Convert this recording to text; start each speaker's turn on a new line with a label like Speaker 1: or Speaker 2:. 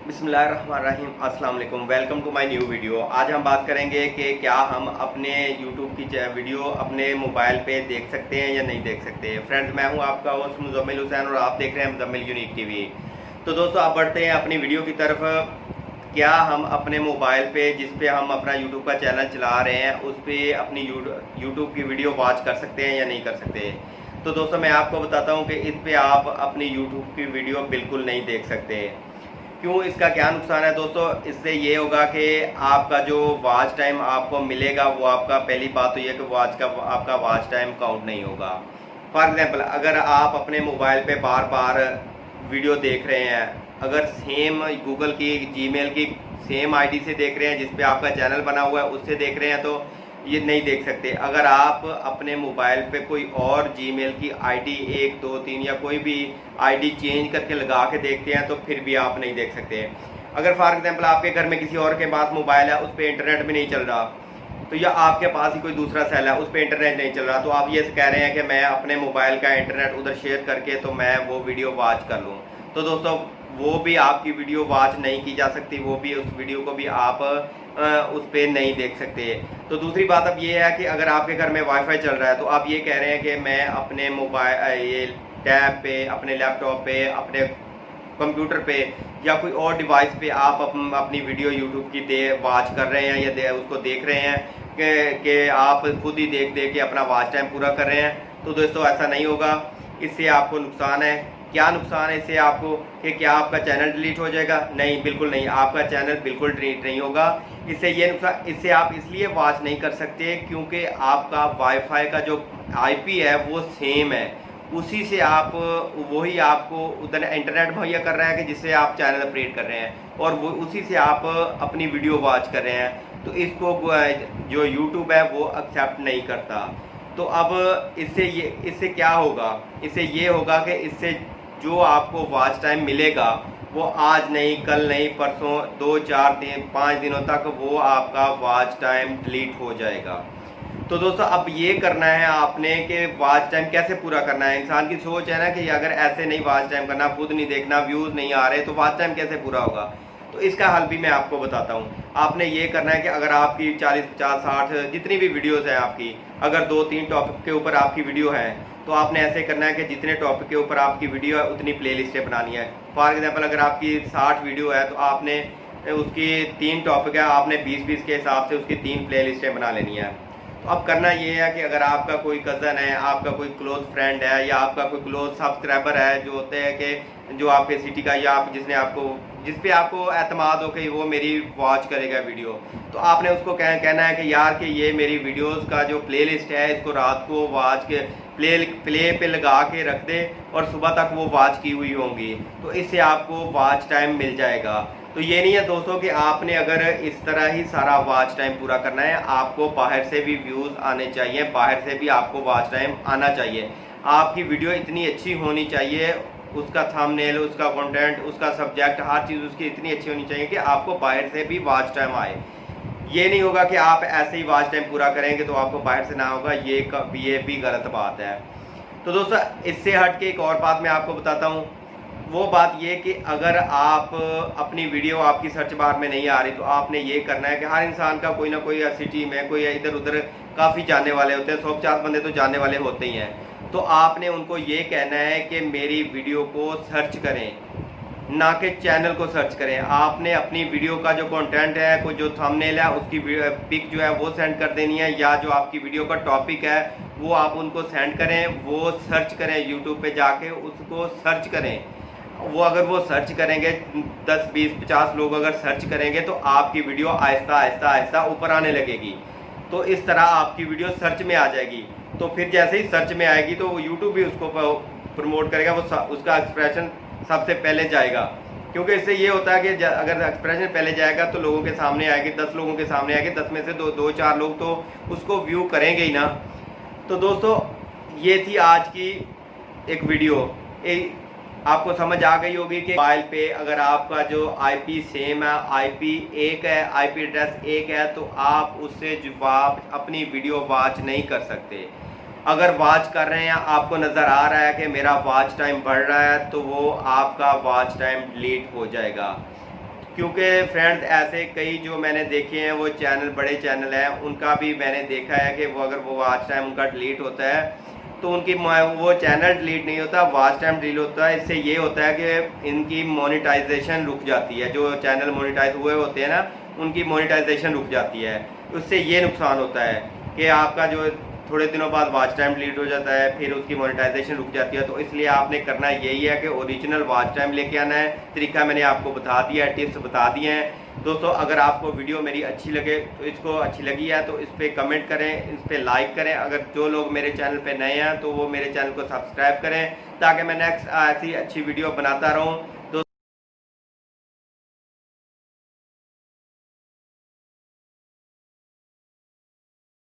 Speaker 1: बिस्मिल्लाहिर्रहमानिर्रहीम। अस्सलाम वालेकुम। Welcome to my new video. आज हम बात करेंगे कि क्या हम अपने यूट्यूब की वीडियो अपने मोबाइल पे देख सकते हैं या नहीं देख सकते। फ्रेंड्स, मैं हूं आपका होस्ट मुजम्मिल हुसैन और आप देख रहे हैं मुजम्मिल यूनिक टीवी। तो दोस्तों, आप बढ़ते हैं अपनी वीडियो की तरफ। क्या हम अपने मोबाइल पे जिस पे हम अपना यूट्यूब का चैनल चला रहे हैं उस पर अपनी यूट्यूब की वीडियो वॉच कर सकते हैं या नहीं कर सकते। तो दोस्तों, मैं आपको बताता हूँ कि इस पे आप अपनी यूट्यूब की वीडियो बिल्कुल नहीं देख सकते। क्यों, इसका क्या नुकसान है दोस्तों। इससे ये होगा कि आपका जो वॉच टाइम आपको मिलेगा वो आपका, पहली बात तो ये कि आपका वॉच टाइम काउंट नहीं होगा। फॉर एग्जांपल, अगर आप अपने मोबाइल पे बार बार वीडियो देख रहे हैं, अगर सेम गूगल की, जीमेल की सेम आईडी से देख रहे हैं जिस पे आपका चैनल बना हुआ है उससे देख रहे हैं तो ये नहीं देख सकते। अगर आप अपने मोबाइल पे कोई और जीमेल की आईडी 1 2 3 या कोई भी आईडी चेंज करके लगा के देखते हैं तो फिर भी आप नहीं देख सकते। अगर फॉर एग्जांपल आपके घर में किसी और के पास मोबाइल है, उस पर इंटरनेट भी नहीं चल रहा, तो या आपके पास ही कोई दूसरा सेल है उस पर इंटरनेट नहीं चल रहा, तो आप ये कह रहे हैं कि मैं अपने मोबाइल का इंटरनेट उधर शेयर करके तो मैं वो वीडियो वॉच कर लूँ। तो दोस्तों, वो भी आपकी वीडियो वॉच नहीं की जा सकती, वो भी, उस वीडियो को भी आप उस पर नहीं देख सकते। तो दूसरी बात अब ये है कि अगर आपके घर में वाईफाई चल रहा है तो आप ये कह रहे हैं कि मैं अपने मोबाइल, ये टैब पे, अपने लैपटॉप पे, अपने कंप्यूटर पे या कोई और डिवाइस पे आप अपनी वीडियो यूट्यूब की वॉच कर रहे हैं या उसको देख रहे हैं कि आप खुद ही देख देख के अपना वॉच टाइम पूरा कर रहे हैं। तो दोस्तों, ऐसा नहीं होगा। इससे आपको नुकसान है। क्या नुकसान है इससे आपको कि क्या आपका चैनल डिलीट हो जाएगा? नहीं, बिल्कुल नहीं, आपका चैनल बिल्कुल डिलीट नहीं होगा। इससे ये नुकसान, इससे आप इसलिए वॉच नहीं कर सकते क्योंकि आपका वाईफाई का जो आईपी है वो सेम है, उसी से आप, वही आपको उधर इंटरनेट मुहैया कर रहा है कि जिससे आप चैनल अपडेट कर रहे हैं और वो उसी से आप अपनी वीडियो वॉच कर रहे हैं। तो इसको जो यूट्यूब है वो एक्सेप्ट नहीं करता। तो अब इससे क्या होगा? इससे ये होगा कि इससे जो आपको वॉच टाइम मिलेगा वो आज नहीं, कल नहीं, परसों, 2 4 दिन, 5 दिनों तक वो आपका वॉच टाइम डिलीट हो जाएगा। तो दोस्तों, अब ये करना है आपने कि वॉच टाइम कैसे पूरा करना है। इंसान की सोच है ना कि अगर ऐसे नहीं वॉच टाइम करना, खुद नहीं देखना, व्यूज़ नहीं आ रहे तो वॉच टाइम कैसे पूरा होगा। तो इसका हल भी मैं आपको बताता हूँ। आपने ये करना है कि अगर आपकी 40 50 60 जितनी भी वीडियोज़ हैं आपकी, अगर 2 3 टॉपिक के ऊपर आपकी वीडियो है तो आपने ऐसे करना है कि जितने टॉपिक के ऊपर आपकी वीडियो है उतनी प्ले लिस्टें बनानी है। फॉर एग्जाम्पल, अगर आपकी 60 वीडियो है तो आपने उसकी 3 टॉपिक है, आपने 20-20 के हिसाब से उसकी 3 प्ले लिस्टें बना लेनी है। तो अब करना ये है कि अगर आपका कोई कज़न है, आपका कोई क्लोज फ्रेंड है या आपका कोई क्लोज सब्सक्राइबर है जो होते हैं कि जो आपके सिटी का, या आप जिस पे आपको एतमाद हो कि वो मेरी वॉच करेगा वीडियो, तो आपने उसको कहना है कि यार कि ये मेरी वीडियोस का जो प्ले लिस्ट है इसको रात को वॉच के प्ले पे लगा के रख दे और सुबह तक वो वॉच की हुई होंगी, तो इससे आपको वॉच टाइम मिल जाएगा। तो ये नहीं है दोस्तों कि आपने अगर इस तरह ही सारा वॉच टाइम पूरा करना है, आपको बाहर से भी व्यूज़ आने चाहिए, बाहर से भी आपको वॉच टाइम आना चाहिए। आपकी वीडियो इतनी अच्छी होनी चाहिए, उसका थंबनेल, उसका कंटेंट, उसका सब्जेक्ट, हर चीज़ उसकी इतनी अच्छी होनी चाहिए कि आपको बाहर से भी वॉच टाइम आए। ये नहीं होगा कि आप ऐसे ही वॉच टाइम पूरा करेंगे तो आपको बाहर से ना होगा, ये भी गलत बात है। तो दोस्तों, इससे हट के एक और बात मैं आपको बताता हूँ। वो बात ये कि अगर आप अपनी वीडियो आपकी सर्च बार में नहीं आ रही तो आपने ये करना है कि हर इंसान का कोई ना कोई सिटी में कोई इधर उधर काफ़ी जानने वाले होते हैं, 150 बंदे तो जानने वाले होते ही हैं। तो आपने उनको ये कहना है कि मेरी वीडियो को सर्च करें, ना कि चैनल को सर्च करें। आपने अपनी वीडियो का जो कंटेंट है, कोई जो थंबनेल है, उसकी पिक जो है वो सेंड कर देनी है, या जो आपकी वीडियो का टॉपिक है वो आप उनको सेंड करें, वो सर्च करें, यूट्यूब पे जाके उसको सर्च करें। वो अगर वो सर्च करेंगे, 10 20 50 लोग अगर सर्च करेंगे तो आपकी वीडियो आहिस्ता आहिस्ता आहिस्ता ऊपर आने लगेगी। तो इस तरह आपकी वीडियो सर्च में आ जाएगी। तो फिर जैसे ही सर्च में आएगी तो यूट्यूब भी उसको प्रमोट करेगा, वो उसका एक्सप्रेशन सबसे पहले जाएगा। क्योंकि इससे ये होता है कि अगर एक्सप्रेशन पहले जाएगा तो लोगों के सामने आएगी, 10 लोगों के सामने आएगी, 10 में से 2 4 लोग तो उसको व्यू करेंगे ही ना। तो दोस्तों, ये थी आज की एक वीडियो। आपको समझ आ गई होगी कि मोबाइल पे अगर आपका जो आईपी सेम है, आईपी एक है, आईपी एड्रेस एक है, तो आप उससे जवाब अपनी वीडियो वॉच नहीं कर सकते। अगर वॉच कर रहे हैं, आपको नज़र आ रहा है कि मेरा वॉच टाइम बढ़ रहा है, तो वो आपका वॉच टाइम डिलीट हो जाएगा। क्योंकि फ्रेंड्स ऐसे कई जो मैंने देखे हैं वो चैनल, बड़े चैनल हैं, उनका भी मैंने देखा है कि वो अगर वो वॉच टाइम उनका डिलीट होता है तो उनकी वो चैनल डिलीट नहीं होता, वॉच टाइम डिलीट होता है। इससे ये होता है कि इनकी मोनेटाइजेशन रुक जाती है, जो चैनल मोनेटाइज हुए होते हैं ना उनकी मोनेटाइजेशन रुक जाती है। उससे ये नुकसान होता है कि आपका जो थोड़े दिनों बाद वॉच टाइम डिलीट हो जाता है, फिर उसकी मोनेटाइजेशन रुक जाती है। तो इसलिए आपने करना यही है कि ओरिजिनल वॉच टाइम लेके आना है। तरीका मैंने आपको बता दिया है, टिप्स बता दिए हैं। दोस्तों अगर आपको वीडियो मेरी अच्छी लगे तो इसको अच्छी लगी है तो इस पर कमेंट करें, इस पर लाइक करें। अगर जो लोग मेरे चैनल पे नए हैं तो वो मेरे चैनल को सब्सक्राइब करें ताकि मैं नेक्स्ट ऐसी अच्छी वीडियो बनाता रहूँ।